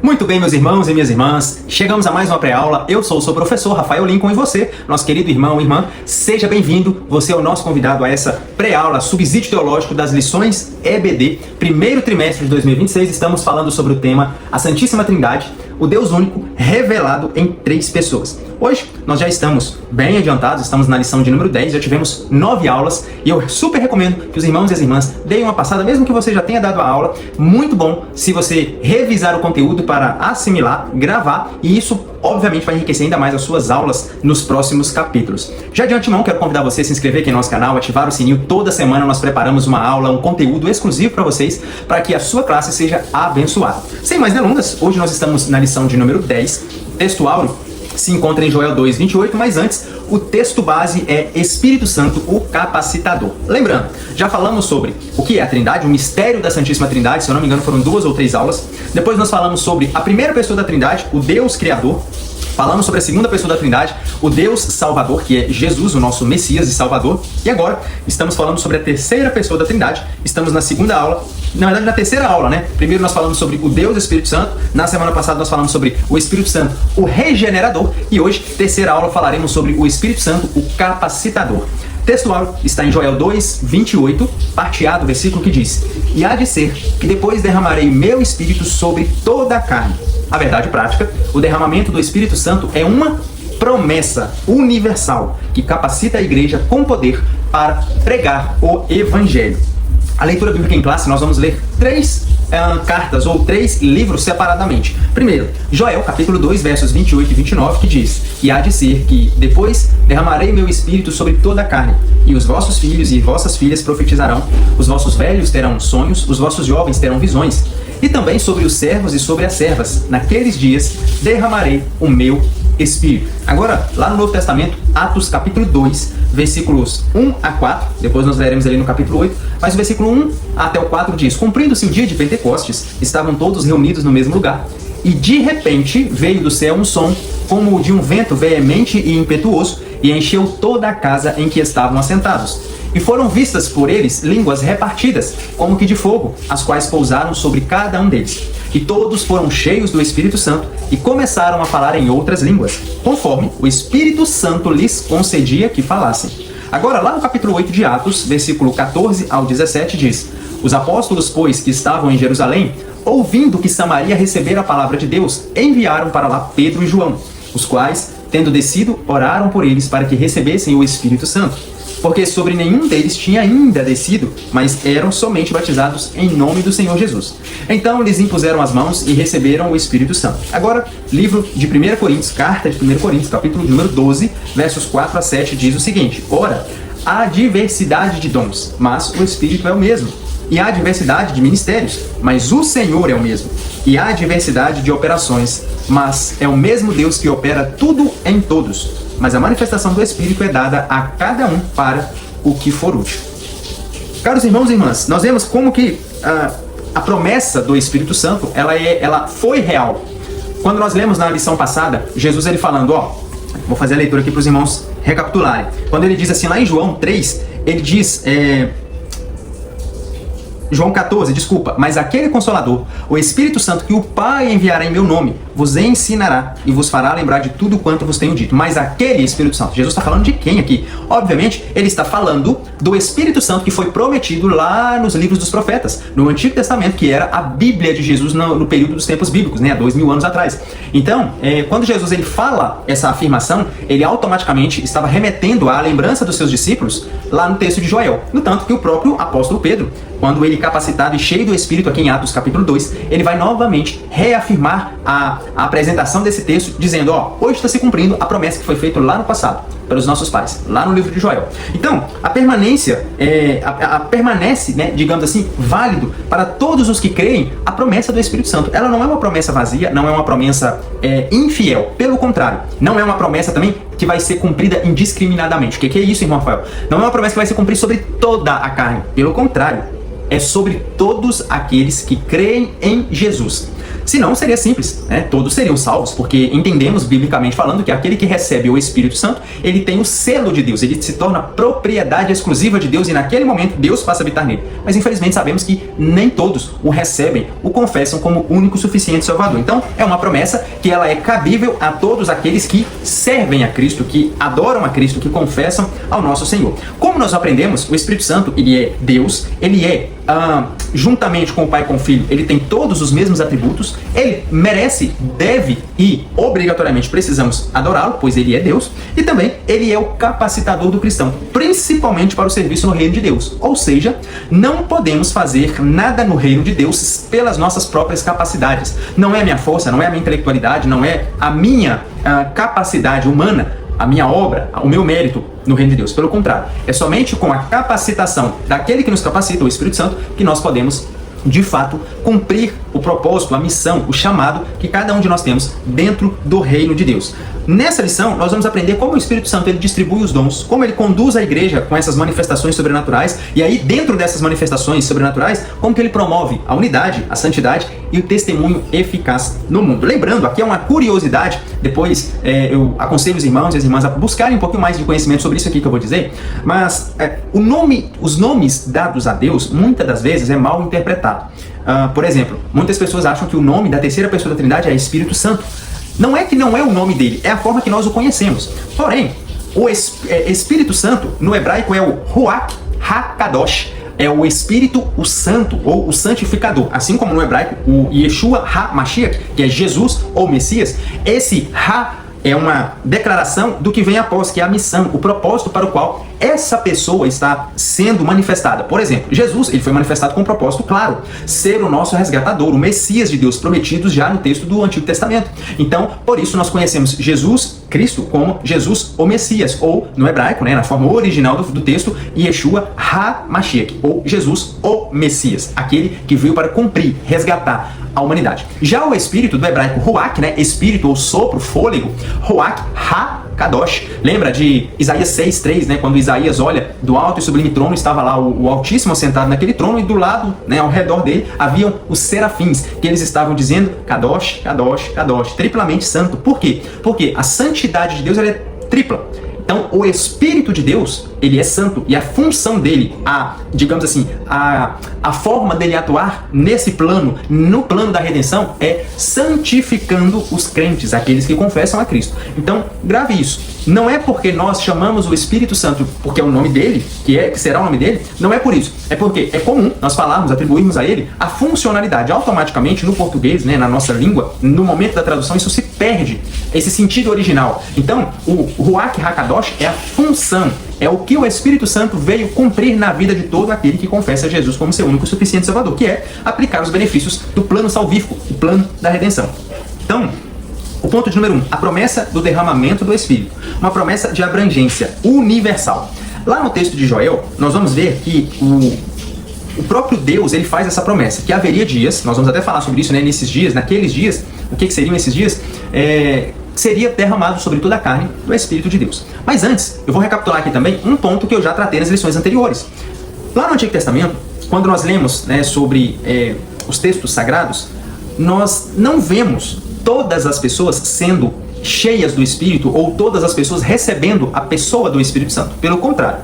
Muito bem, meus irmãos e minhas irmãs, chegamos a mais uma pré-aula. Eu sou o seu professor Rafael Lincoln e você, nosso querido irmão e irmã, seja bem-vindo. Você é o nosso convidado a essa pré-aula Subsídio Teológico das lições EBD, primeiro trimestre de 2026. Estamos falando sobre o tema A Santíssima Trindade, o Deus único revelado em três pessoas. Hoje nós já estamos bem adiantados, estamos na lição de número 10, já tivemos 9 aulas e eu super recomendo que os irmãos e as irmãs deem uma passada, mesmo que você já tenha dado a aula. Muito bom se você revisar o conteúdo para assimilar, gravar, e isso obviamente vai enriquecer ainda mais as suas aulas nos próximos capítulos. Já de antemão quero convidar você a se inscrever aqui no nosso canal, ativar o sininho. Toda semana nós preparamos uma aula, um conteúdo exclusivo para vocês, para que a sua classe seja abençoada. Sem mais delongas, hoje nós estamos na lição de número 10, texto áureo se encontra em Joel 2:28, mas antes, o texto base é Espírito Santo, o capacitador. Lembrando, já falamos sobre o que é a Trindade, o mistério da Santíssima Trindade, se eu não me engano foram 2 ou 3 aulas. Depois nós falamos sobre a primeira pessoa da Trindade, o Deus Criador. Falamos sobre a segunda pessoa da Trindade, o Deus Salvador, que é Jesus, o nosso Messias e Salvador. E agora estamos falando sobre a terceira pessoa da Trindade. Estamos na segunda aula, na verdade na terceira aula, né? Primeiro nós falamos sobre o Deus Espírito Santo. Na semana passada nós falamos sobre o Espírito Santo, o regenerador. E hoje, terceira aula, falaremos sobre o Espírito Santo, o capacitador. O texto áureo está em Joel 2:28, parte A do versículo, que diz: E há de ser que depois derramarei meu Espírito sobre toda a carne. A verdade prática, o derramamento do Espírito Santo é uma promessa universal que capacita a igreja com poder para pregar o Evangelho. A leitura bíblica em classe, nós vamos ler 3 cartas ou 3 livros separadamente. Primeiro, Joel, capítulo 2, versos 28 e 29, que diz: E há de ser que depois derramarei meu espírito sobre toda a carne, e os vossos filhos e vossas filhas profetizarão, os vossos velhos terão sonhos, os vossos jovens terão visões, e também sobre os servos e sobre as servas, naqueles dias derramarei o meu Espírito. Agora, lá no Novo Testamento, Atos capítulo 2, versículos 1 a 4, depois nós leremos ali no capítulo 8, mas o versículo 1 até o 4 diz: Cumprindo-se o dia de Pentecostes, estavam todos reunidos no mesmo lugar, e de repente veio do céu um som, como o de um vento veemente e impetuoso, e encheu toda a casa em que estavam assentados. E foram vistas por eles línguas repartidas, como que de fogo, as quais pousaram sobre cada um deles. E todos foram cheios do Espírito Santo e começaram a falar em outras línguas, conforme o Espírito Santo lhes concedia que falassem. Agora, lá no capítulo 8 de Atos, versículo 14 ao 17, diz: Os apóstolos, pois, que estavam em Jerusalém, ouvindo que Samaria recebera a palavra de Deus, enviaram para lá Pedro e João, os quais, tendo descido, oraram por eles para que recebessem o Espírito Santo. Porque sobre nenhum deles tinha ainda descido, mas eram somente batizados em nome do Senhor Jesus. Então lhes impuseram as mãos e receberam o Espírito Santo. Agora, livro de 1 Coríntios, carta de 1 Coríntios, capítulo número 12, versos 4 a 7, diz o seguinte: Ora, há diversidade de dons, mas o Espírito é o mesmo. E há diversidade de ministérios, mas o Senhor é o mesmo. E há diversidade de operações, mas é o mesmo Deus que opera tudo em todos. Mas a manifestação do Espírito é dada a cada um para o que for útil. Caros irmãos e irmãs, nós vemos como que a promessa do Espírito Santo, ela foi real. Quando nós lemos na lição passada, Jesus ele falando, vou fazer a leitura aqui para os irmãos recapitularem. Quando ele diz assim, lá em João 3, ele diz... João 14, desculpa, mas aquele Consolador, o Espírito Santo que o Pai enviará em meu nome, vos ensinará e vos fará lembrar de tudo quanto vos tenho dito. Mas aquele Espírito Santo, Jesus está falando de quem aqui? Obviamente, ele está falando do Espírito Santo que foi prometido lá nos livros dos profetas, no Antigo Testamento, que era a Bíblia de Jesus no período dos tempos bíblicos, né, há 2000 anos atrás. Então, quando Jesus ele fala essa afirmação, ele automaticamente estava remetendo à lembrança dos seus discípulos lá no texto de Joel. No tanto que o próprio apóstolo Pedro, quando ele capacitado e cheio do Espírito aqui em Atos capítulo 2, ele vai novamente reafirmar a apresentação desse texto, dizendo, hoje está se cumprindo a promessa que foi feita lá no passado, pelos nossos pais, lá no livro de Joel. Então, a permanência, permanece, né, digamos assim, válido para todos os que creem a promessa do Espírito Santo. Ela não é uma promessa vazia, não é uma promessa infiel, pelo contrário, não é uma promessa também que vai ser cumprida indiscriminadamente. O que é isso, irmão Rafael? Não é uma promessa que vai se cumprir sobre toda a carne, pelo contrário. é sobre todos aqueles que creem em Jesus. Senão seria simples, né? Todos seriam salvos, porque entendemos, biblicamente falando, que aquele que recebe o Espírito Santo, ele tem o selo de Deus, ele se torna propriedade exclusiva de Deus e naquele momento Deus passa a habitar nele. Mas infelizmente sabemos que nem todos o recebem, o confessam como único, suficiente Salvador. Então é uma promessa que ela é cabível a todos aqueles que servem a Cristo, que adoram a Cristo, que confessam ao nosso Senhor. Como nós aprendemos, o Espírito Santo, ele é Deus, ele é juntamente com o Pai e com o Filho, ele tem todos os mesmos atributos, ele merece, deve e obrigatoriamente precisamos adorá-lo, pois ele é Deus, e também ele é o capacitador do cristão, principalmente para o serviço no reino de Deus. Ou seja, não podemos fazer nada no reino de Deus pelas nossas próprias capacidades. Não é a minha força, não é a minha intelectualidade, não é a minha capacidade humana, a minha obra, o meu mérito no reino de Deus. Pelo contrário, é somente com a capacitação daquele que nos capacita, o Espírito Santo, que nós podemos, de fato, cumprir o propósito, a missão, o chamado que cada um de nós temos dentro do reino de Deus. Nessa lição, nós vamos aprender como o Espírito Santo ele distribui os dons, como ele conduz a igreja com essas manifestações sobrenaturais, e aí, dentro dessas manifestações sobrenaturais, como que ele promove a unidade, a santidade e o testemunho eficaz no mundo. Lembrando, aqui é uma curiosidade, depois eu aconselho os irmãos e as irmãs a buscarem um pouquinho mais de conhecimento sobre isso aqui que eu vou dizer, mas os nomes dados a Deus, muitas das vezes, é mal interpretado. Por exemplo, muitas pessoas acham que o nome da terceira pessoa da Trindade é Espírito Santo. Não é que não é o nome dele, é a forma que nós o conhecemos. Porém, o Espírito Santo, no hebraico, é o Ruach HaKadosh. É o Espírito, o Santo, ou o Santificador. Assim como no hebraico, o Yeshua HaMashiach, que é Jesus ou Messias, esse Ha é uma declaração do que vem após, que é a missão, o propósito para o qual essa pessoa está sendo manifestada. Por exemplo, Jesus, ele foi manifestado com um propósito claro, ser o nosso resgatador, o Messias de Deus prometido já no texto do Antigo Testamento. Então, por isso nós conhecemos Jesus, Cristo, como Jesus o Messias, ou no hebraico, né, na forma original do texto, Yeshua HaMashiach, ou Jesus o Messias, aquele que veio para cumprir, resgatar a humanidade. Já o Espírito, do hebraico Ruach, né, Espírito ou sopro, fôlego, Ruach HaKadosh. Lembra de Isaías 6:3, né, quando Isaías olha do alto e sublime trono, estava lá o Altíssimo sentado naquele trono e do lado, né, ao redor dele, haviam os serafins, que eles estavam dizendo Kadosh, Kadosh, Kadosh, triplamente santo. Por quê? Porque a santidade de Deus ela é tripla. Então, o Espírito de Deus, ele é santo, e a função dele, digamos assim, a forma dele atuar nesse plano, no plano da redenção, é santificando os crentes, aqueles que confessam a Cristo. Então, grave isso. Não é porque nós chamamos o Espírito Santo, porque é o nome dele, que será o nome dele, não é por isso. É porque é comum nós falarmos, atribuirmos a ele a funcionalidade. Automaticamente, no português, né, na nossa língua, no momento da tradução, isso se perde, esse sentido original. Então, o Ruach HaKadosh é a função, é o que o Espírito Santo veio cumprir na vida de todo aquele que confessa Jesus como seu único e suficiente Salvador, que é aplicar os benefícios do plano salvífico, o plano da redenção. Então, o ponto de número 1, a promessa do derramamento do Espírito, uma promessa de abrangência universal. Lá no texto de Joel, nós vamos ver que o próprio Deus, ele faz essa promessa, que haveria dias, nós vamos até falar sobre isso, né, nesses dias, naqueles dias, o que seriam esses dias? Seria derramado sobre toda a carne do Espírito de Deus. Mas antes, eu vou recapitular aqui também um ponto que eu já tratei nas lições anteriores. Lá no Antigo Testamento, quando nós lemos, né, sobre os textos sagrados, nós não vemos todas as pessoas sendo cheias do Espírito ou todas as pessoas recebendo a pessoa do Espírito Santo. Pelo contrário,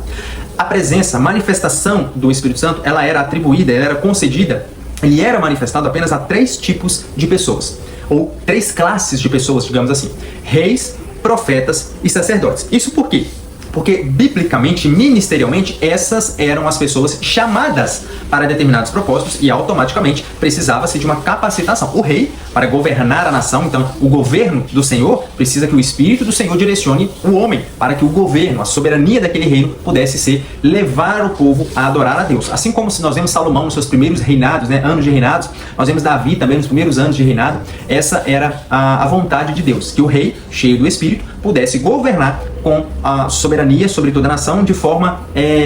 a presença, a manifestação do Espírito Santo, ela era atribuída, ela era concedida, ele era manifestado apenas a 3 tipos de pessoas, ou 3 classes de pessoas, digamos assim: reis, profetas e sacerdotes. Isso por quê? Porque, biblicamente, ministerialmente, essas eram as pessoas chamadas para determinados propósitos e, automaticamente, precisava-se de uma capacitação. O rei, para governar a nação, então, o governo do Senhor, precisa que o Espírito do Senhor direcione o homem, para que o governo, a soberania daquele reino, pudesse ser levar o povo a adorar a Deus. Assim como se nós vemos Salomão nos seus primeiros reinados, né, anos de reinados, nós vemos Davi também nos primeiros anos de reinado, essa era a vontade de Deus, que o rei, cheio do Espírito, pudesse governar com a soberania sobre toda a nação, de forma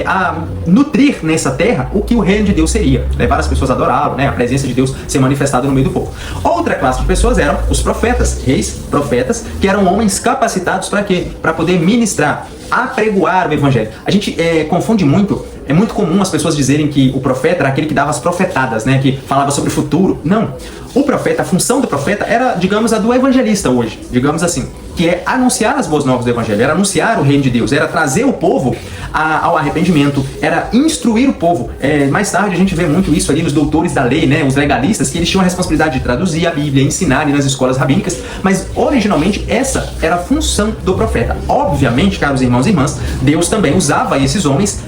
a nutrir nessa terra o que o reino de Deus seria, levar as pessoas a adorá-lo, né, a presença de Deus ser manifestada no meio do povo. Outra classe de pessoas eram os profetas, reis, profetas, que eram homens capacitados para quê? Para poder ministrar, apregoar o evangelho. A gente confunde muito É muito comum as pessoas dizerem que o profeta era aquele que dava as profetadas, né? Que falava sobre o futuro. Não. O profeta, a função do profeta era, digamos, a do evangelista hoje, digamos assim, que é anunciar as boas novas do evangelho, era anunciar o reino de Deus, era trazer o povo ao arrependimento, era instruir o povo. Mais tarde a gente vê muito isso ali nos doutores da lei, né? Os legalistas, que eles tinham a responsabilidade de traduzir a Bíblia, ensinar nas escolas rabínicas, mas originalmente essa era a função do profeta. Obviamente, caros irmãos e irmãs, Deus também usava esses homens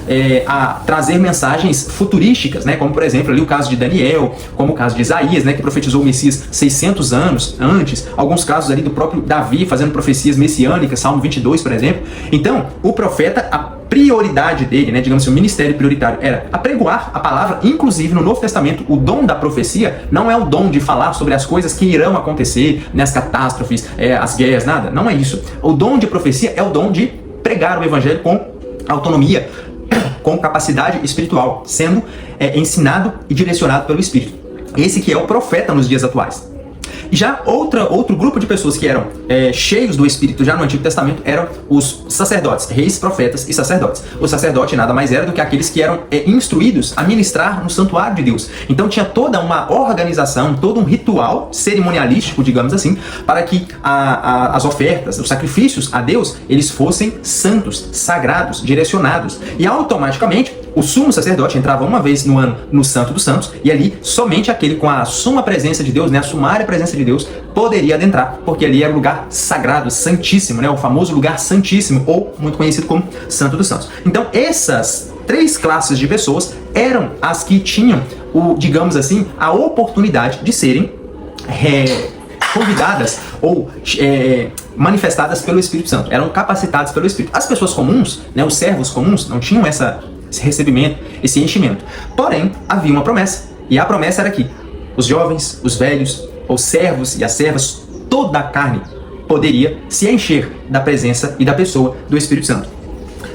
a trazer mensagens futurísticas, né? Como por exemplo ali o caso de Daniel, como o caso de Isaías, né? Que profetizou o Messias 600 anos antes, alguns casos ali do próprio Davi fazendo profecias messiânicas, Salmo 22, por exemplo. Então, o profeta, a prioridade dele, né, digamos assim, o ministério prioritário era apregoar a palavra. Inclusive no Novo Testamento, o dom da profecia não é o dom de falar sobre as coisas que irão acontecer, né, as catástrofes, as guerras, nada, não é isso. O dom de profecia é o dom de pregar o evangelho com autonomia, com capacidade espiritual, sendo ensinado e direcionado pelo Espírito. Esse que é o profeta nos dias atuais. Já outro grupo de pessoas que eram cheios do Espírito já no Antigo Testamento eram os sacerdotes, reis, profetas e sacerdotes. O sacerdote nada mais era do que aqueles que eram instruídos a ministrar no santuário de Deus. Então tinha toda uma organização, todo um ritual cerimonialístico, digamos assim, para que as ofertas, os sacrifícios a Deus, eles fossem santos, sagrados, direcionados. E automaticamente o sumo sacerdote entrava uma vez no ano no Santo dos Santos, e ali somente aquele com a suma presença de Deus, né, a sumária presença de Deus, poderia adentrar, porque ali era o lugar sagrado, santíssimo, né, o famoso lugar santíssimo, ou muito conhecido como Santo dos Santos. Então essas três classes de pessoas eram as que tinham, digamos assim, a oportunidade de serem convidadas ou manifestadas pelo Espírito Santo, eram capacitadas pelo Espírito. As pessoas comuns, né, os servos comuns, não tinham esse recebimento, esse enchimento. Porém, havia uma promessa, e a promessa era que os jovens, os velhos, os servos e as servas, toda a carne poderia se encher da presença e da pessoa do Espírito Santo.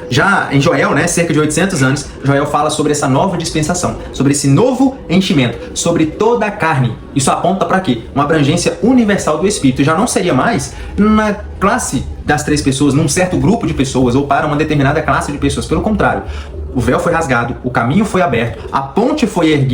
Já em Joel, né, cerca de 800 anos, Joel fala sobre essa nova dispensação, sobre esse novo enchimento, sobre toda a carne. Isso aponta para quê? Uma abrangência universal do Espírito. Já não seria mais na classe das três pessoas, num certo grupo de pessoas, ou para uma determinada classe de pessoas. Pelo contrário, o véu foi rasgado, o caminho foi aberto, a ponte foi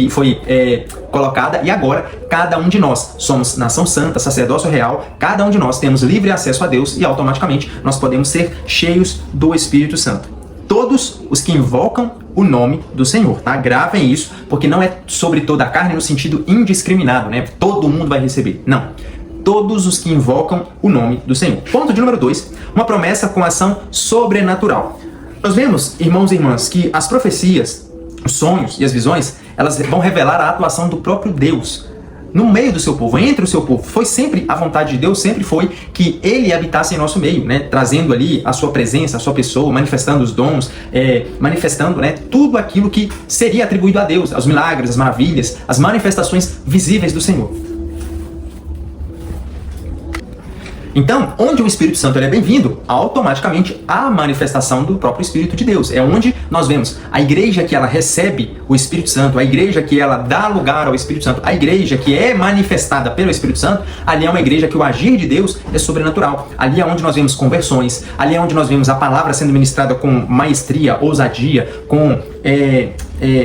colocada, e agora cada um de nós somos nação santa, sacerdócio real, cada um de nós temos livre acesso a Deus e automaticamente nós podemos ser cheios do Espírito Santo. Todos os que invocam o nome do Senhor, tá? Gravem isso, porque não é sobre toda a carne no sentido indiscriminado, né? Todo mundo vai receber. Não. Todos os que invocam o nome do Senhor. Ponto de número 2, uma promessa com ação sobrenatural. Nós vemos, irmãos e irmãs, que as profecias, os sonhos e as visões, elas vão revelar a atuação do próprio Deus no meio do seu povo, entre o seu povo. Foi sempre a vontade de Deus, sempre foi que Ele habitasse em nosso meio, né? Trazendo ali a sua presença, a sua pessoa, manifestando os dons, manifestando, né, tudo aquilo que seria atribuído a Deus, os milagres, as maravilhas, as manifestações visíveis do Senhor. Então, onde o Espírito Santo é bem-vindo, automaticamente há a manifestação do próprio Espírito de Deus. É onde nós vemos a igreja que ela recebe o Espírito Santo, a igreja que ela dá lugar ao Espírito Santo, a igreja que é manifestada pelo Espírito Santo, ali é uma igreja que o agir de Deus é sobrenatural. Ali é onde nós vemos conversões, ali é onde nós vemos a palavra sendo ministrada com maestria, ousadia, com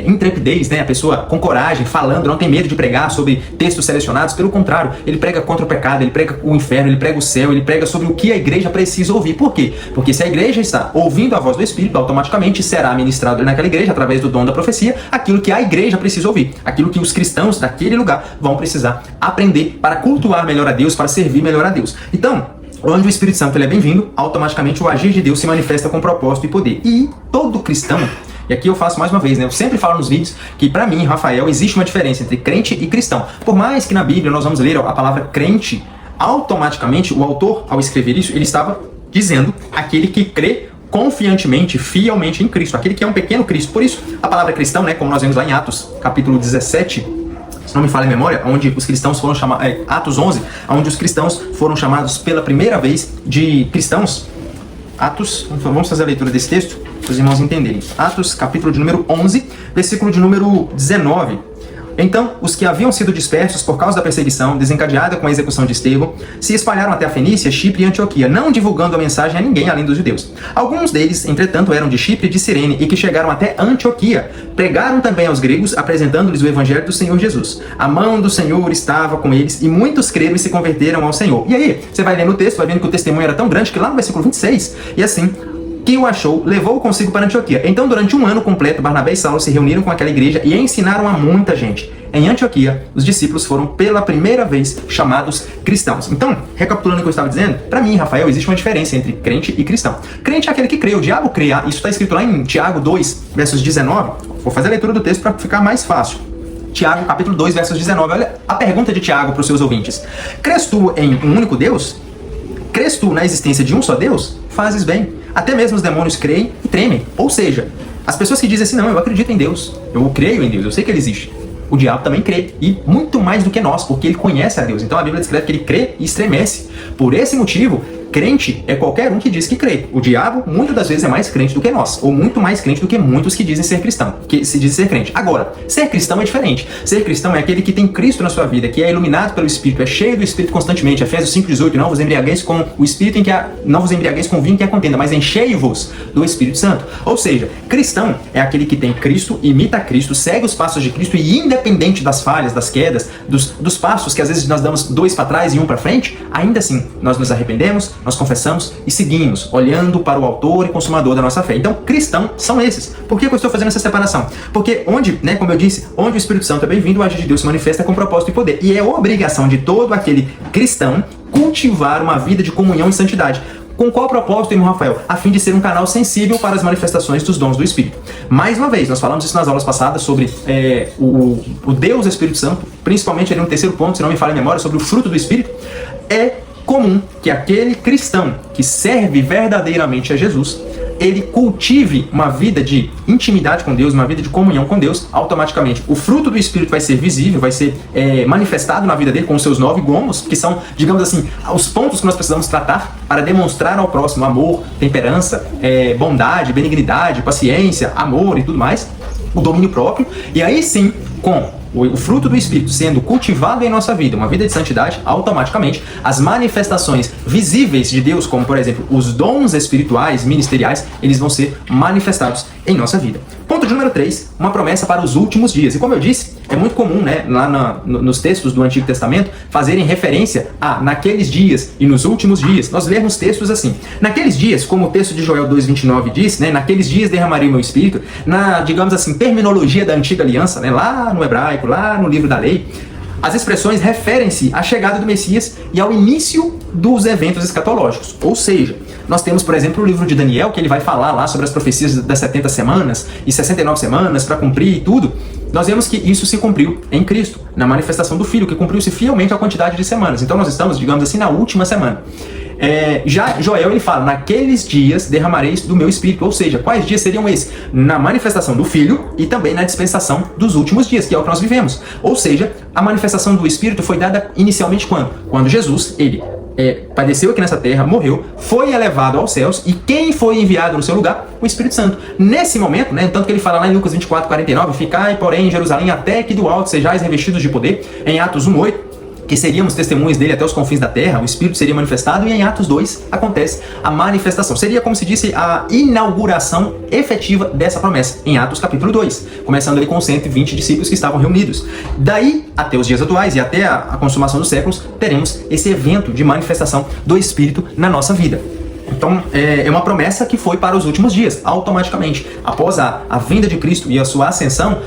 intrepidez, né? A pessoa com coragem, falando, não tem medo de pregar sobre textos selecionados. Pelo contrário, ele prega contra o pecado, ele prega o inferno, ele prega o céu, ele prega sobre o que a igreja precisa ouvir. Por quê? Porque se a igreja está ouvindo a voz do Espírito, automaticamente será ministrado naquela igreja, através do dom da profecia, aquilo que a igreja precisa ouvir, aquilo que os cristãos daquele lugar vão precisar aprender para cultuar melhor a Deus, para servir melhor a Deus. Então, onde o Espírito Santo ele é bem-vindo, automaticamente o agir de Deus se manifesta com propósito e poder. E todo cristão, e aqui eu faço mais uma vez, né? Eu sempre falo nos vídeos que para mim, Rafael, existe uma diferença entre crente e cristão. Por mais que na Bíblia nós vamos ler a palavra crente, automaticamente o autor, ao escrever isso, ele estava dizendo aquele que crê confiantemente, fielmente em Cristo, aquele que é um pequeno Cristo. Por isso, a palavra cristão, né, como nós vemos lá em Atos, capítulo 17, se não me falha a memória, onde os cristãos foram chamados, Atos 11, onde os cristãos foram chamados pela primeira vez de cristãos. Atos, vamos fazer a leitura desse texto, para os irmãos entenderem. Atos, capítulo de número 11, versículo de número 19. Então, os que haviam sido dispersos por causa da perseguição, desencadeada com a execução de Estevão, se espalharam até a Fenícia, Chipre e Antioquia, não divulgando a mensagem a ninguém além dos judeus. Alguns deles, entretanto, eram de Chipre e de Cirene e que chegaram até Antioquia. Pregaram também aos gregos, apresentando-lhes o evangelho do Senhor Jesus. A mão do Senhor estava com eles e muitos creram e se converteram ao Senhor. E aí, você vai lendo o texto, vai vendo que o testemunho era tão grande que lá no versículo 26, e assim, que o achou, levou-o consigo para Antioquia. Então, durante um ano completo, Barnabé e Saulo se reuniram com aquela igreja e ensinaram a muita gente. Em Antioquia, os discípulos foram pela primeira vez chamados cristãos. Então, recapitulando o que eu estava dizendo, para mim, Rafael, existe uma diferença entre crente e cristão. Crente é aquele que crê, o diabo crê. Isso está escrito lá em Tiago 2, versos 19. Vou fazer a leitura do texto para ficar mais fácil. Tiago, capítulo 2, versos 19. Olha a pergunta de Tiago para os seus ouvintes. Crês tu em um único Deus? Crês tu na existência de um só Deus? Fazes bem. Até mesmo os demônios creem e tremem. Ou seja, as pessoas que dizem assim, não, eu acredito em Deus, eu creio em Deus, eu sei que ele existe. O diabo também crê, e muito mais do que nós, porque ele conhece a Deus. Então a Bíblia descreve que ele crê e estremece. Por esse motivo, crente é qualquer um que diz que crê. O diabo, muitas das vezes, é mais crente do que nós, ou muito mais crente do que muitos que dizem ser cristão, que se dizem ser crente. Agora, ser cristão é diferente. Ser cristão é aquele que tem Cristo na sua vida, que é iluminado pelo Espírito, é cheio do Espírito constantemente. Efésios 5,18, não vos embriagueis com o Espírito não vos embriagueis com o vinho que é contenda, mas enchei-vos do Espírito Santo. Ou seja, cristão é aquele que tem Cristo, imita Cristo, segue os passos de Cristo e independente das falhas, das quedas, dos passos que às vezes nós damos 2 para trás e 1 para frente, ainda assim nós nos arrependemos, nós confessamos e seguimos, olhando para o autor e consumador da nossa fé. Então, cristãos são esses. Por que eu estou fazendo essa separação? Porque onde, como eu disse, onde o Espírito Santo é bem-vindo, o agir de Deus se manifesta com propósito e poder. E é obrigação de todo aquele cristão cultivar uma vida de comunhão e santidade. Com qual propósito, irmão Rafael? A fim de ser um canal sensível para as manifestações dos dons do Espírito. Mais uma vez, nós falamos isso nas aulas passadas sobre o Deus Espírito Santo, principalmente ali no terceiro ponto, se não me falha a memória, sobre o fruto do Espírito. É comum que aquele cristão que serve verdadeiramente a Jesus, ele cultive uma vida de intimidade com Deus, uma vida de comunhão com Deus, automaticamente o fruto do Espírito vai ser visível, vai ser manifestado na vida dele com os seus 9 gomos, que são, digamos assim, os pontos que nós precisamos tratar para demonstrar ao próximo amor, temperança, bondade, benignidade, paciência, amor e tudo mais, o domínio próprio, e aí sim, com o fruto do Espírito sendo cultivado em nossa vida, uma vida de santidade, automaticamente as manifestações visíveis de Deus, como por exemplo os dons espirituais, ministeriais, eles vão ser manifestados em nossa vida. Ponto de número 3, uma promessa para os últimos dias. E como eu disse, é muito comum, lá nos textos do Antigo Testamento, fazerem referência a naqueles dias e nos últimos dias. Nós lemos textos assim. Naqueles dias, como o texto de Joel 2,29 diz, naqueles dias derramarei o meu Espírito, na, digamos assim, terminologia da Antiga Aliança, lá no hebraico, lá no livro da lei, as expressões referem-se à chegada do Messias e ao início dos eventos escatológicos. Ou seja, nós temos, por exemplo, o livro de Daniel, que ele vai falar lá sobre as profecias das 70 semanas e 69 semanas para cumprir e tudo. Nós vemos que isso se cumpriu em Cristo, na manifestação do Filho, que cumpriu-se fielmente a quantidade de semanas. Então nós estamos, digamos assim, na última semana. Já Joel, ele fala, naqueles dias derramareis do meu Espírito, ou seja, quais dias seriam esses? Na manifestação do Filho e também na dispensação dos últimos dias, que é o que nós vivemos. Ou seja, a manifestação do Espírito foi dada inicialmente quando? Quando Jesus, ele padeceu aqui nessa terra, morreu, foi elevado aos céus, e quem foi enviado no seu lugar? O Espírito Santo. Nesse momento, tanto que ele fala lá em Lucas 24:49, ficai, porém, em Jerusalém, até que do alto sejais revestidos de poder, em Atos 1:8, que seríamos testemunhas dele até os confins da terra, o Espírito seria manifestado, e em Atos 2 acontece a manifestação. Seria, como se disse, a inauguração efetiva dessa promessa, em Atos capítulo 2, começando ali com os 120 discípulos que estavam reunidos. Daí, até os dias atuais e até a consumação dos séculos, teremos esse evento de manifestação do Espírito na nossa vida. Então, é uma promessa que foi para os últimos dias, automaticamente. Após a vinda de Cristo e a sua ascensão,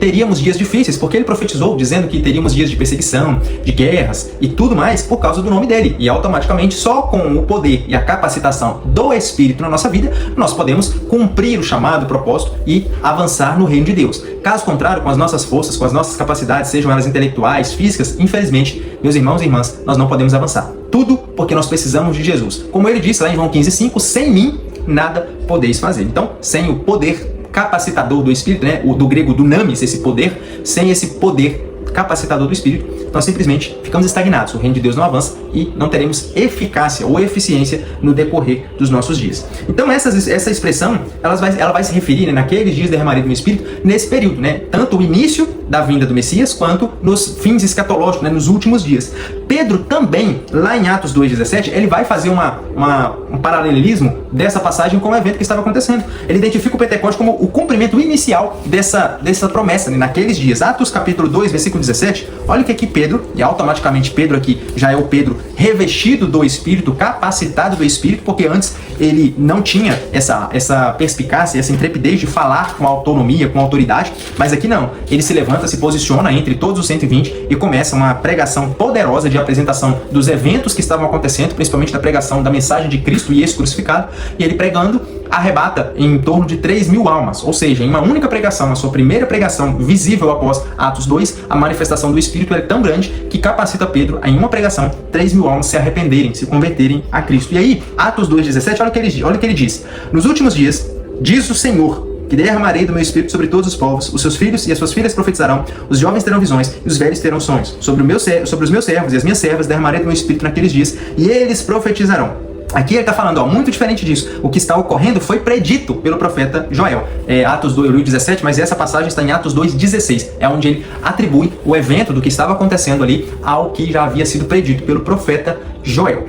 teríamos dias difíceis, porque ele profetizou dizendo que teríamos dias de perseguição, de guerras e tudo mais por causa do nome dele. E automaticamente, só com o poder e a capacitação do Espírito na nossa vida, nós podemos cumprir o chamado, o propósito e avançar no reino de Deus. Caso contrário, com as nossas forças, com as nossas capacidades, sejam elas intelectuais, físicas, infelizmente, meus irmãos e irmãs, nós não podemos avançar. Tudo porque nós precisamos de Jesus. Como ele disse lá em João 15:5, sem mim nada podeis fazer. Então, sem o poder capacitador do Espírito, do grego dunamis, esse poder, sem esse poder capacitador do Espírito, nós simplesmente ficamos estagnados. O reino de Deus não avança e não teremos eficácia ou eficiência no decorrer dos nossos dias. Então essa expressão, ela vai se referir, né, naqueles dias derramariam do Espírito, nesse período, né, tanto o início da vinda do Messias, quanto nos fins escatológicos, né, nos últimos dias. Pedro também, lá em Atos 2,17, ele vai fazer um paralelismo dessa passagem com o evento que estava acontecendo. Ele identifica o Pentecostes como o cumprimento inicial dessa promessa, né, naqueles dias. Atos capítulo 2, versículo 17, olha o que aqui Pedro, e automaticamente Pedro aqui já é o Pedro revestido do Espírito, capacitado do Espírito, porque antes ele não tinha essa perspicácia, essa intrepidez de falar com autonomia, com autoridade, mas aqui não. Ele se levanta, se posiciona entre todos os 120 e começa uma pregação poderosa de apresentação dos eventos que estavam acontecendo, principalmente da pregação da mensagem de Cristo e esse crucificado, e ele pregando arrebata em torno de 3.000 almas, ou seja, em uma única pregação, a sua primeira pregação visível após Atos 2, a manifestação do Espírito é tão grande que capacita Pedro a, em uma pregação, 3.000 almas se arrependerem, se converterem a Cristo. E aí, Atos 2,17, olha o que ele diz. Nos últimos dias, diz o Senhor, que derramarei do meu Espírito sobre todos os povos, os seus filhos e as suas filhas profetizarão, os jovens terão visões e os velhos terão sonhos. Sobre os meus servos e as minhas servas derramarei do meu Espírito naqueles dias, e eles profetizarão. Aqui ele está falando, muito diferente disso. O que está ocorrendo foi predito pelo profeta Joel. Atos 2:17, mas essa passagem está em Atos 2:16. É onde ele atribui o evento do que estava acontecendo ali ao que já havia sido predito pelo profeta Joel.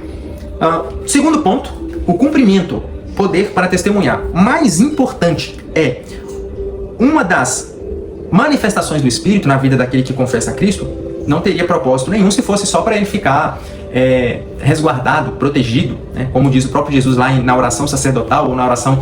Segundo ponto, o cumprimento, poder para testemunhar. Mais importante é uma das manifestações do Espírito na vida daquele que confessa a Cristo, não teria propósito nenhum se fosse só para ele ficar resguardado, protegido, né? Como diz o próprio Jesus lá na oração sacerdotal ou na oração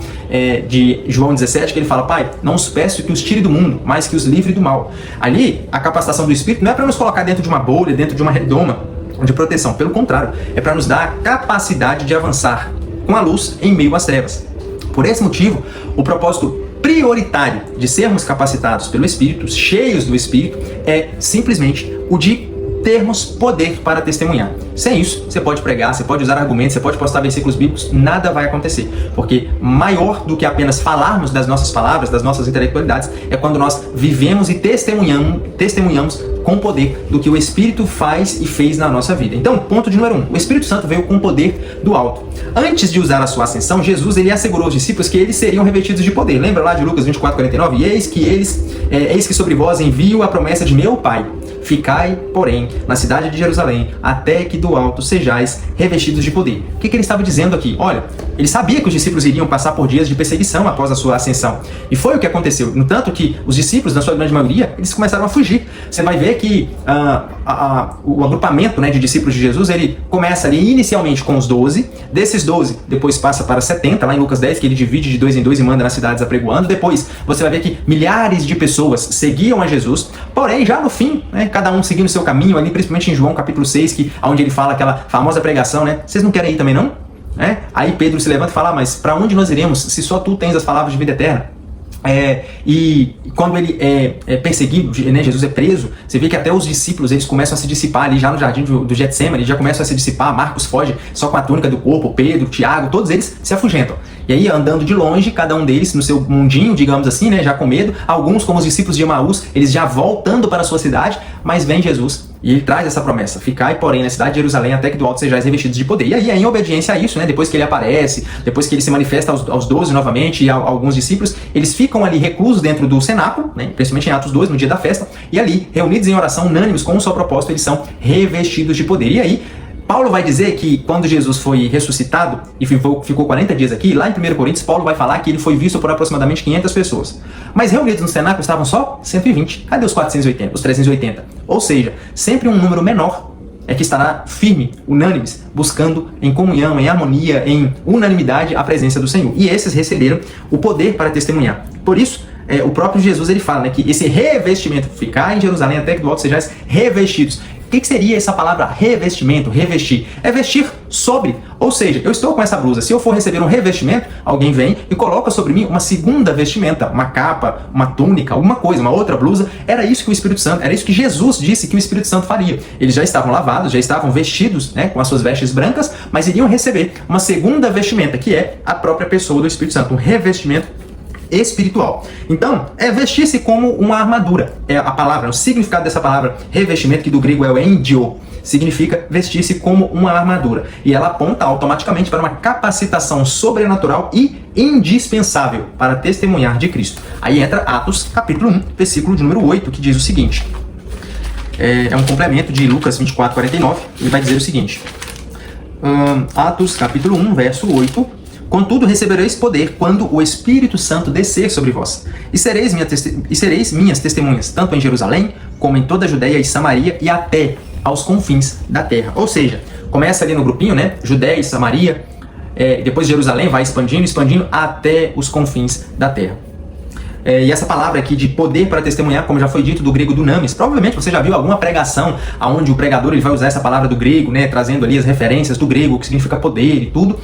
de João 17, que ele fala: Pai, não os peço que os tire do mundo, mas que os livre do mal. Ali, a capacitação do Espírito não é para nos colocar dentro de uma bolha, dentro de uma redoma de proteção, pelo contrário, é para nos dar a capacidade de avançar com a luz em meio às trevas. Por esse motivo, o propósito prioritário de sermos capacitados pelo Espírito, cheios do Espírito, é simplesmente o de termos poder para testemunhar. Sem isso, você pode pregar, você pode usar argumentos, você pode postar versículos bíblicos, nada vai acontecer. Porque maior do que apenas falarmos das nossas palavras, das nossas intelectualidades, é quando nós vivemos e testemunhamos com poder do que o Espírito faz e fez na nossa vida. Então, ponto de número 1. O Espírito Santo veio com o poder do alto. Antes de usar a sua ascensão, Jesus ele assegurou aos discípulos que eles seriam revestidos de poder. Lembra lá de Lucas 24:49? Eis que sobre vós envio a promessa de meu Pai. Ficai, porém, na cidade de Jerusalém, até que do alto sejais revestidos de poder. O que ele estava dizendo aqui? Olha, ele sabia que os discípulos iriam passar por dias de perseguição após a sua ascensão. E foi o que aconteceu. No tanto que os discípulos, na sua grande maioria, eles começaram a fugir. Você vai ver que o agrupamento, né, de discípulos de Jesus, ele começa ali inicialmente com os 12. Desses 12, depois passa para 70, lá em Lucas 10, que ele divide de 2 em 2 e manda nas cidades apregoando. Depois, você vai ver que milhares de pessoas seguiam a Jesus. Porém, já no fim, né, cada um seguindo o seu caminho ali, principalmente em João capítulo 6, onde ele fala aquela famosa pregação, né? Vocês não querem ir também, não? Aí Pedro se levanta e fala: mas para onde nós iremos se só tu tens as palavras de vida eterna? E quando ele é perseguido, né, Jesus é preso, você vê que até os discípulos eles começam a se dissipar ali já no jardim do Getsemane, já começam a se dissipar. Marcos foge só com a túnica do corpo, Pedro, Tiago, todos eles se afugentam. E aí, andando de longe, cada um deles no seu mundinho, digamos assim, né, já com medo, alguns, como os discípulos de Emaús, eles já voltando para a sua cidade, mas vem Jesus e ele traz essa promessa: ficai, porém, na cidade de Jerusalém, até que do alto sejais revestidos de poder. E aí, em obediência a isso, né, depois que ele aparece, depois que ele se manifesta aos 12 novamente e a alguns discípulos, eles ficam ali reclusos dentro do cenáculo, né, principalmente em Atos 2, no dia da festa, e ali, reunidos em oração, unânimes, com um só propósito, eles são revestidos de poder. E aí, Paulo vai dizer que quando Jesus foi ressuscitado e ficou 40 dias aqui, lá em 1 Coríntios, Paulo vai falar que ele foi visto por aproximadamente 500 pessoas. Mas reunidos no cenáculo estavam só 120. Cadê os 480, os 380? Ou seja, sempre um número menor é que estará firme, unânimes, buscando em comunhão, em harmonia, em unanimidade a presença do Senhor. E esses receberam o poder para testemunhar. Por isso, o próprio Jesus ele fala, né, que esse revestimento, ficar em Jerusalém até que do alto sejais revestidos. O que seria essa palavra revestimento, revestir? É vestir sobre. Ou seja, eu estou com essa blusa. Se eu for receber um revestimento, alguém vem e coloca sobre mim uma segunda vestimenta, uma capa, uma túnica, alguma coisa, uma outra blusa. Era isso que o Espírito Santo, era isso que Jesus disse que o Espírito Santo faria. Eles já estavam lavados, já estavam vestidos, né, com as suas vestes brancas, mas iriam receber uma segunda vestimenta, que é a própria pessoa do Espírito Santo, um revestimento espiritual. Então, é vestir-se como uma armadura. É a palavra, o significado dessa palavra revestimento, que do grego é o endio, significa vestir-se como uma armadura. E ela aponta automaticamente para uma capacitação sobrenatural e indispensável para testemunhar de Cristo. Aí entra Atos, capítulo 1, versículo de número 8, que diz o seguinte. É um complemento de Lucas 24, 49, ele vai dizer o seguinte. Atos, capítulo 1, verso 8. Contudo, recebereis poder quando o Espírito Santo descer sobre vós. E sereis minhas testemunhas, tanto em Jerusalém, como em toda a Judéia e Samaria, e até aos confins da terra. Ou seja, começa ali no grupinho, né? Judéia e Samaria, depois Jerusalém, vai expandindo até os confins da terra. E essa palavra aqui de poder para testemunhar, como já foi dito, do grego dunamis, provavelmente você já viu alguma pregação onde o pregador ele vai usar essa palavra do grego, né, trazendo ali as referências do grego, que significa poder e tudo,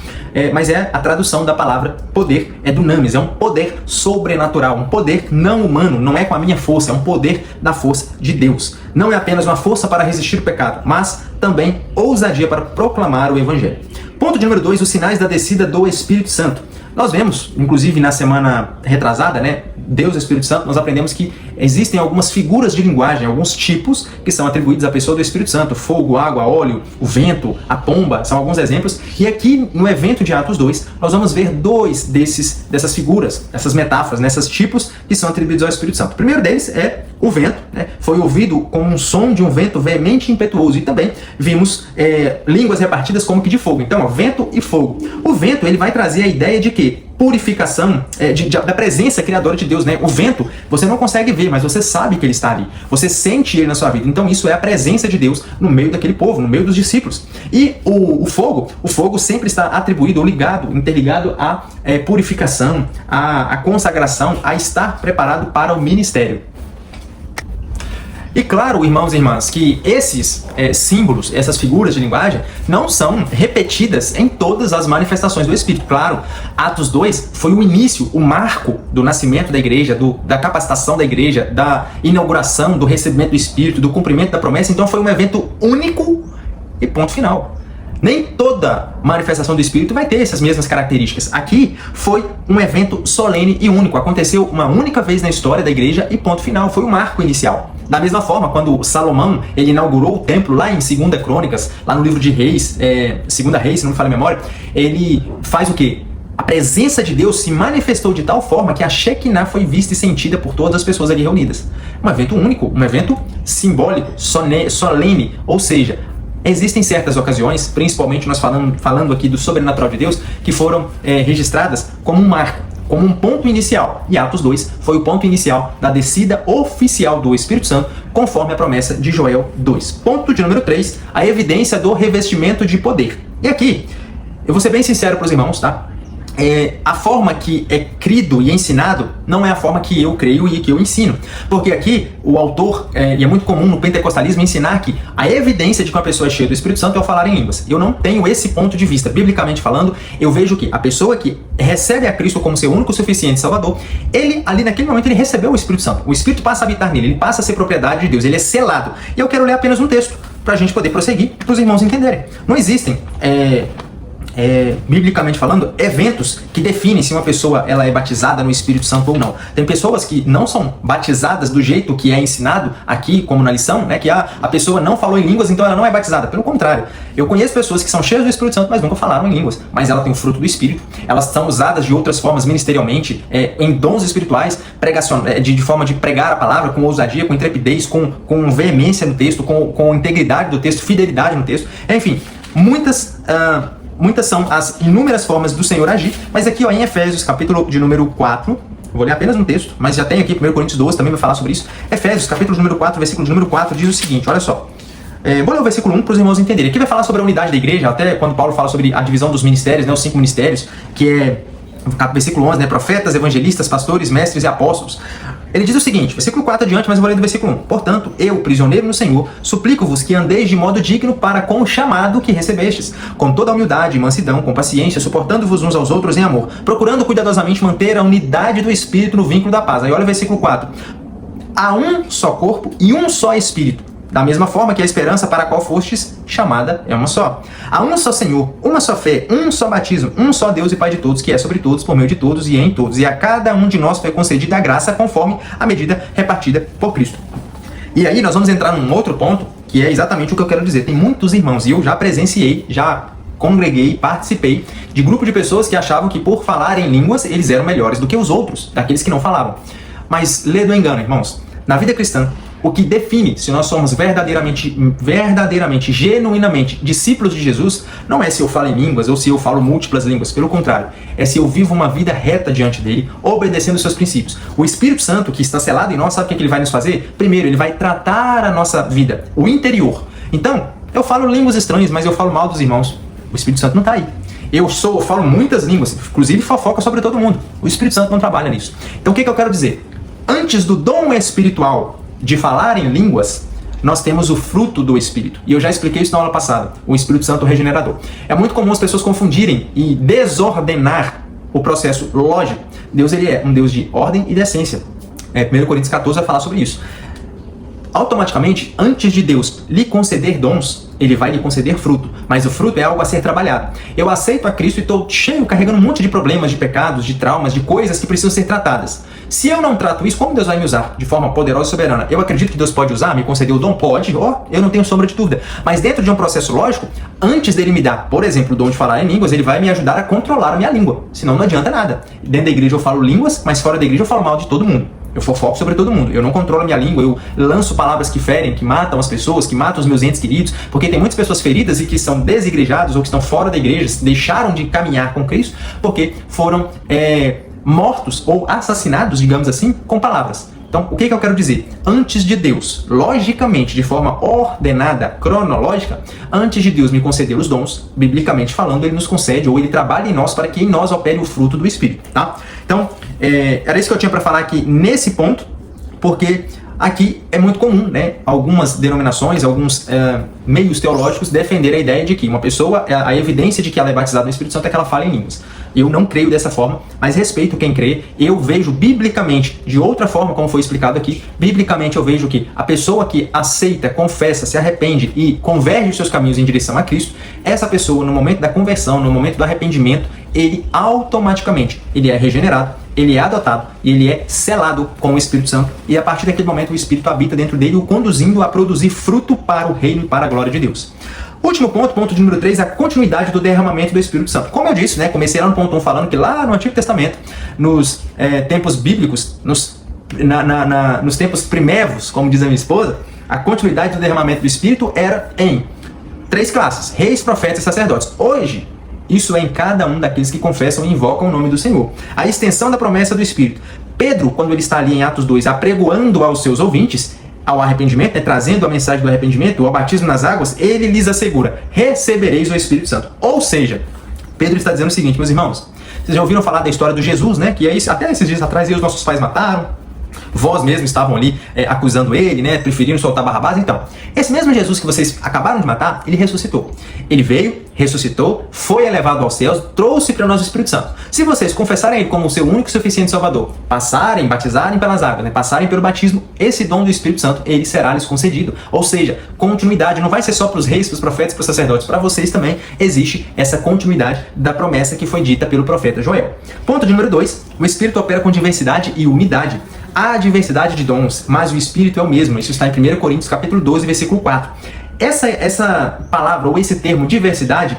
mas a tradução da palavra poder é dunamis, é um poder sobrenatural, um poder não humano, não é com a minha força, é um poder da força de Deus. Não é apenas uma força para resistir o pecado, mas também ousadia para proclamar o evangelho. Ponto de número 2, os sinais da descida do Espírito Santo. Nós vemos, inclusive na semana retrasada, né, Deus e Espírito Santo, nós aprendemos que existem algumas figuras de linguagem, alguns tipos que são atribuídos à pessoa do Espírito Santo. Fogo, água, óleo, o vento, a pomba, são alguns exemplos. E aqui no evento de Atos 2, nós vamos ver dois dessas figuras, essas metáforas, nesses tipos que são atribuídos ao Espírito Santo. O primeiro deles é o vento, né? Foi ouvido como um som de um vento veemente e impetuoso. E também vimos línguas repartidas como que de fogo. Então, ó, vento e fogo. O vento ele vai trazer a ideia de que purificação da presença criadora de Deus, né? O vento, você não consegue ver, mas você sabe que ele está ali. Você sente ele na sua vida. Então isso é a presença de Deus no meio daquele povo, no meio dos discípulos. E o fogo sempre está atribuído ou ligado, interligado à purificação, à consagração, a estar preparado para o ministério. E claro, irmãos e irmãs, que esses símbolos, essas figuras de linguagem, não são repetidas em todas as manifestações do Espírito. Claro, Atos 2 foi o início, o marco do nascimento da igreja, da capacitação da igreja, da inauguração, do recebimento do Espírito, do cumprimento da promessa. Então foi um evento único e ponto final. Nem toda manifestação do Espírito vai ter essas mesmas características. Aqui foi um evento solene e único. Aconteceu uma única vez na história da igreja e ponto final. Foi o marco inicial. Da mesma forma, quando Salomão ele inaugurou o templo lá em 2 Crônicas, lá no livro de Reis, 2 Reis, se não me falha a memória, ele faz o quê? A presença de Deus se manifestou de tal forma que a Shekinah foi vista e sentida por todas as pessoas ali reunidas. Um evento único, um evento simbólico, solene, ou seja, existem certas ocasiões, principalmente nós falando aqui do sobrenatural de Deus, que foram registradas como um marco, como um ponto inicial. E Atos 2 foi o ponto inicial da descida oficial do Espírito Santo, conforme a promessa de Joel 2. Ponto de número 3, a evidência do revestimento de poder. E aqui, eu vou ser bem sincero para os irmãos, tá? A forma que é crido e ensinado não é a forma que eu creio e que eu ensino. Porque aqui o autor, e é muito comum no pentecostalismo ensinar que a evidência de que uma pessoa é cheia do Espírito Santo é o falar em línguas. Eu não tenho esse ponto de vista. Biblicamente falando, eu vejo que a pessoa que recebe a Cristo como seu único, suficiente Salvador, ele ali naquele momento ele recebeu o Espírito Santo. O Espírito passa a habitar nele, ele passa a ser propriedade de Deus, ele é selado. E eu quero ler apenas um texto para a gente poder prosseguir, para os irmãos entenderem. Não existem biblicamente falando, eventos que definem se uma pessoa ela é batizada no Espírito Santo ou não. Tem pessoas que não são batizadas do jeito que é ensinado aqui, como na lição, né, que a pessoa não falou em línguas, então ela não é batizada. Pelo contrário, eu conheço pessoas que são cheias do Espírito Santo, mas nunca falaram em línguas. Mas ela tem o fruto do Espírito, elas são usadas de outras formas ministerialmente, em dons espirituais, de forma de pregar a palavra com ousadia, com intrepidez, com veemência no texto, com integridade do texto, fidelidade no texto. Enfim, muitas são as inúmeras formas do Senhor agir, mas aqui em Efésios, capítulo de número 4, vou ler apenas um texto, mas já tem aqui 1 Coríntios 12, também vai falar sobre isso. Efésios, capítulo de número 4, versículo de número 4, diz o seguinte, olha só. Vou ler o versículo 1 para os irmãos entenderem. Aqui vai falar sobre a unidade da igreja, até quando Paulo fala sobre a divisão dos ministérios, né, os 5 ministérios, que é versículo 11, né, profetas, evangelistas, pastores, mestres e apóstolos. Ele diz o seguinte, versículo 4 adiante, mas eu vou ler do versículo 1. Portanto, eu, prisioneiro no Senhor, suplico-vos que andeis de modo digno para com o chamado que recebestes, com toda a humildade e mansidão, com paciência, suportando-vos uns aos outros em amor, procurando cuidadosamente manter a unidade do Espírito no vínculo da paz. Aí olha o versículo 4. Há um só corpo e um só Espírito, da mesma forma que a esperança para a qual fostes chamada é uma só. Há um só Senhor, uma só fé, um só batismo, um só Deus e Pai de todos, que é sobre todos, por meio de todos e em todos. E a cada um de nós foi concedida a graça conforme a medida repartida por Cristo. E aí nós vamos entrar num outro ponto, que é exatamente o que eu quero dizer. Tem muitos irmãos, e eu já presenciei, já congreguei, participei de grupo de pessoas que achavam que por falar em línguas eles eram melhores do que os outros, daqueles que não falavam. Mas lê do engano, irmãos. Na vida cristã, o que define se nós somos verdadeiramente, genuinamente discípulos de Jesus, não é se eu falo em línguas ou se eu falo múltiplas línguas. Pelo contrário, é se eu vivo uma vida reta diante dele, obedecendo os seus princípios. O Espírito Santo, que está selado em nós, sabe o que ele vai nos fazer? Primeiro, ele vai tratar a nossa vida, o interior. Então, eu falo línguas estranhas, mas eu falo mal dos irmãos. O Espírito Santo não está aí. Eu falo muitas línguas, inclusive fofoca sobre todo mundo. O Espírito Santo não trabalha nisso. Então, o que eu quero dizer? Antes do dom espiritual de falar em línguas, nós temos o fruto do Espírito. E eu já expliquei isso na aula passada, o Espírito Santo regenerador. É muito comum as pessoas confundirem e desordenar o processo lógico. Deus ele é um Deus de ordem e de essência. 1 Coríntios 14 vai falar sobre isso. Automaticamente, antes de Deus lhe conceder dons, ele vai lhe conceder fruto. Mas o fruto é algo a ser trabalhado. Eu aceito a Cristo e estou cheio, carregando um monte de problemas, de pecados, de traumas, de coisas que precisam ser tratadas. Se eu não trato isso, como Deus vai me usar? De forma poderosa e soberana. Eu acredito que Deus pode usar, me conceder o dom? Pode. Eu não tenho sombra de dúvida. Mas dentro de um processo lógico, antes dele me dar, por exemplo, o dom de falar em línguas, ele vai me ajudar a controlar a minha língua. Senão não adianta nada. Dentro da igreja eu falo línguas, mas fora da igreja eu falo mal de todo mundo. Eu fofoco sobre todo mundo. Eu não controlo a minha língua. Eu lanço palavras que ferem, que matam as pessoas, que matam os meus entes queridos. Porque tem muitas pessoas feridas e que são desigrejados ou que estão fora da igreja, deixaram de caminhar com Cristo porque foram mortos ou assassinados, digamos assim, com palavras. Então, o que eu quero dizer? Antes de Deus, logicamente, de forma ordenada, cronológica, antes de Deus me conceder os dons, biblicamente falando, ele nos concede ou ele trabalha em nós para que em nós opere o fruto do Espírito, tá? Então, era isso que eu tinha para falar aqui nesse ponto, porque aqui é muito comum, né? Algumas denominações, alguns meios teológicos defenderem a ideia de que uma pessoa, a evidência de que ela é batizada no Espírito Santo é que ela fala em línguas. Eu não creio dessa forma, mas respeito quem crê. Eu vejo biblicamente, de outra forma, como foi explicado aqui, biblicamente eu vejo que a pessoa que aceita, confessa, se arrepende e converge os seus caminhos em direção a Cristo, essa pessoa, no momento da conversão, no momento do arrependimento, ele automaticamente, ele é regenerado, ele é adotado e ele é selado com o Espírito Santo. E a partir daquele momento o Espírito habita dentro dele, o conduzindo a produzir fruto para o reino e para a glória de Deus. Último ponto, ponto de número 3, a continuidade do derramamento do Espírito Santo. Como eu disse, né, comecei lá no ponto 1 falando que lá no Antigo Testamento, nos tempos bíblicos, nos tempos primevos, como diz a minha esposa, a continuidade do derramamento do Espírito era em 3 classes: reis, profetas e sacerdotes. Hoje, isso é em cada um daqueles que confessam e invocam o nome do Senhor. A extensão da promessa do Espírito. Pedro, quando ele está ali em Atos 2, apregoando aos seus ouvintes ao arrependimento, trazendo a mensagem do arrependimento, ao batismo nas águas, ele lhes assegura: recebereis o Espírito Santo. Ou seja, Pedro está dizendo o seguinte, meus irmãos, vocês já ouviram falar da história do Jesus, né? Que até esses dias atrás os nossos pais mataram. Vós mesmos estavam ali acusando ele, né? Preferindo soltar Barrabás. Então, esse mesmo Jesus que vocês acabaram de matar, ele ressuscitou. Ele veio, ressuscitou, foi elevado aos céus, trouxe para nós o Espírito Santo. Se vocês confessarem ele como o seu único e suficiente Salvador, batizarem pelas águas, né? Passarem pelo batismo, esse dom do Espírito Santo, ele será lhes concedido. Ou seja, continuidade, não vai ser só para os reis, para os profetas, para os sacerdotes, para vocês também existe essa continuidade da promessa que foi dita pelo profeta Joel. Ponto de número 2, o Espírito opera com diversidade e unidade. Há diversidade de dons, mas o Espírito é o mesmo. Isso está em 1 Coríntios capítulo 12, versículo 4. Essa palavra, ou esse termo diversidade,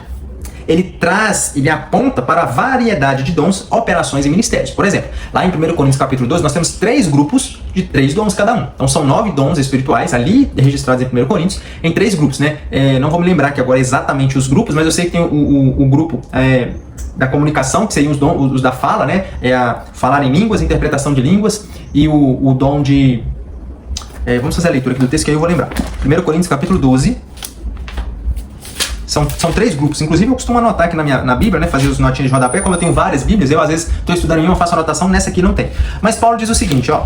ele aponta para a variedade de dons, operações e ministérios. Por exemplo, lá em 1 Coríntios capítulo 12, nós temos 3 grupos de 3 dons cada um. Então são 9 dons espirituais ali registrados em 1 Coríntios, em 3 grupos, né? Não vou me lembrar aqui agora exatamente os grupos, mas eu sei que tem o grupo da comunicação, que seriam os da fala, né? A falar em línguas, interpretação de línguas, e o dom de... vamos fazer a leitura aqui do texto que aí eu vou lembrar. 1 Coríntios capítulo 12. São 3 grupos. Inclusive eu costumo anotar aqui na Bíblia, né? Fazer os notinhas de rodapé. Como eu tenho várias Bíblias, eu às vezes estou estudando em uma, faço anotação, nessa aqui não tem. Mas Paulo diz o seguinte, ó.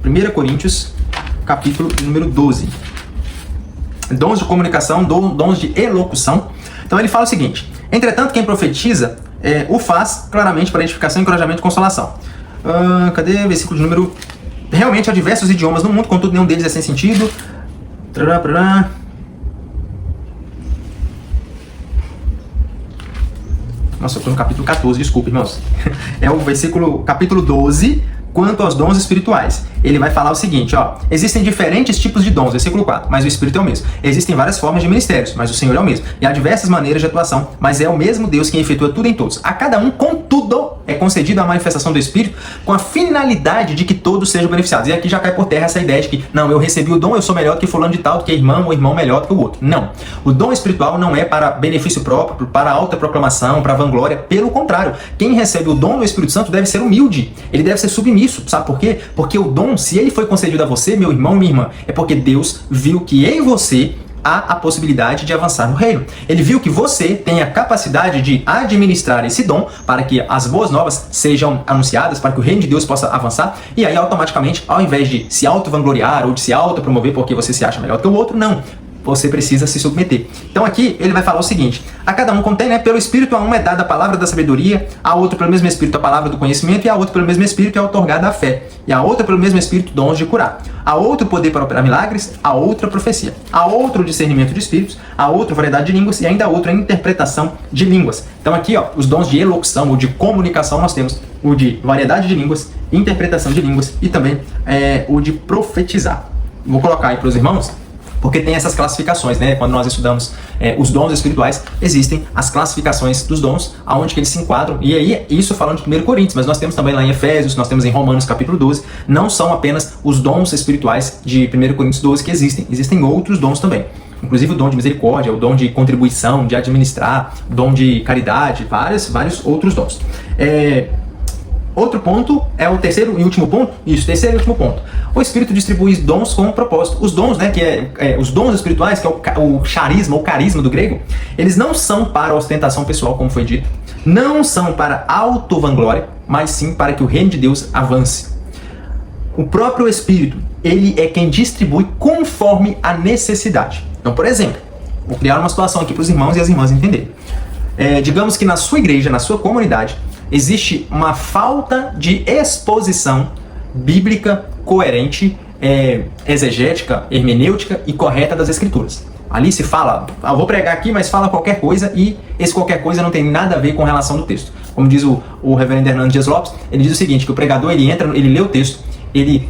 1 Coríntios capítulo número 12. Dons de comunicação, dons de elocução. Então ele fala o seguinte: entretanto, quem profetiza o faz claramente para edificação, encorajamento e consolação. Cadê? Versículo de número... Realmente há diversos idiomas no mundo, contudo nenhum deles é sem sentido. Nossa, eu estou no capítulo 14, desculpa, irmãos. É o capítulo 12, quanto aos dons espirituais. Ele vai falar o seguinte, ó: existem diferentes tipos de dons, versículo 4, mas o Espírito é o mesmo. Existem várias formas de ministérios, mas o Senhor é o mesmo. E há diversas maneiras de atuação, mas é o mesmo Deus quem efetua tudo em todos. A cada um, contudo, é concedida a manifestação do Espírito com a finalidade de que todos sejam beneficiados. E aqui já cai por terra essa ideia de que, não, eu recebi o dom, eu sou melhor do que fulano de tal, do que irmão, ou irmão melhor do que o outro. Não. O dom espiritual não é para benefício próprio, para autoproclamação, para vanglória. Pelo contrário, quem recebe o dom do Espírito Santo deve ser humilde. Ele deve ser submisso. Sabe por quê? Porque o dom, se ele foi concedido a você, meu irmão, minha irmã, é porque Deus viu que em você há a possibilidade de avançar no reino. Ele viu que você tem a capacidade de administrar esse dom para que as boas novas sejam anunciadas, para que o reino de Deus possa avançar, e aí automaticamente, ao invés de se auto-vangloriar ou de se auto-promover porque você se acha melhor do que o outro, não. Você precisa se submeter. Então aqui ele vai falar o seguinte: a cada um contém, né, pelo Espírito a um é dada a palavra da sabedoria, a outro pelo mesmo Espírito a palavra do conhecimento, e a outro pelo mesmo Espírito é outorgada a fé, e a outra pelo mesmo Espírito dons de curar, a outro poder para operar milagres, a outra profecia, a outro discernimento de espíritos, a outro variedade de línguas, e ainda a outra interpretação de línguas. Então aqui, ó, os dons de elocução ou de comunicação nós temos o de variedade de línguas, interpretação de línguas e também o de profetizar. Vou colocar aí para os irmãos, porque tem essas classificações, né? Quando nós estudamos os dons espirituais, existem as classificações dos dons, aonde que eles se enquadram. E aí, isso falando de 1 Coríntios, mas nós temos também lá em Efésios, nós temos em Romanos capítulo 12. Não são apenas os dons espirituais de 1 Coríntios 12 que existem. Existem outros dons também. Inclusive o dom de misericórdia, o dom de contribuição, de administrar, o dom de caridade, vários outros dons. Outro ponto é o terceiro e último ponto. Isso, terceiro e último ponto. O Espírito distribui dons com propósito. Os dons, né, que os dons espirituais, que é o charisma, ou carisma do grego, eles não são para ostentação pessoal, como foi dito. Não são para auto-vanglória, mas sim para que o reino de Deus avance. O próprio Espírito, ele é quem distribui conforme a necessidade. Então, por exemplo, vou criar uma situação aqui para os irmãos e as irmãs entenderem. Digamos que na sua igreja, na sua comunidade, existe uma falta de exposição bíblica, coerente, exegética, hermenêutica e correta das Escrituras. Ali se fala, vou pregar aqui, mas fala qualquer coisa, e esse qualquer coisa não tem nada a ver com relação do texto. Como diz o reverendo Hernando Dias Lopes, ele diz o seguinte, que o pregador, ele entra, ele lê o texto, ele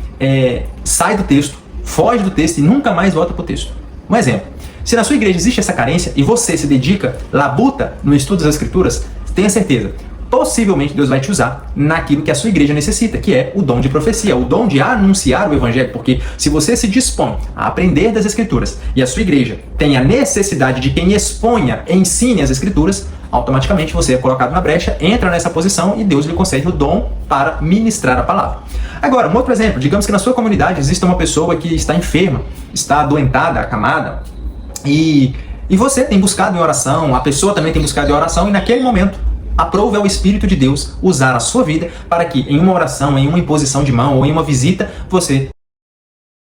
sai do texto, foge do texto e nunca mais volta para o texto. Um exemplo: se na sua igreja existe essa carência e você se dedica, labuta no estudo das Escrituras, tenha certeza, possivelmente Deus vai te usar naquilo que a sua igreja necessita, que é o dom de profecia, o dom de anunciar o Evangelho, porque se você se dispõe a aprender das Escrituras e a sua igreja tem a necessidade de quem exponha, ensine as Escrituras, automaticamente você é colocado na brecha, entra nessa posição e Deus lhe concede o dom para ministrar a palavra. Agora, um outro exemplo: digamos que na sua comunidade exista uma pessoa que está enferma, está adoentada, acamada, e você tem buscado em oração, a pessoa também tem buscado em oração, e naquele momento aprove ao Espírito de Deus usar a sua vida para que em uma oração, em uma imposição de mão ou em uma visita, você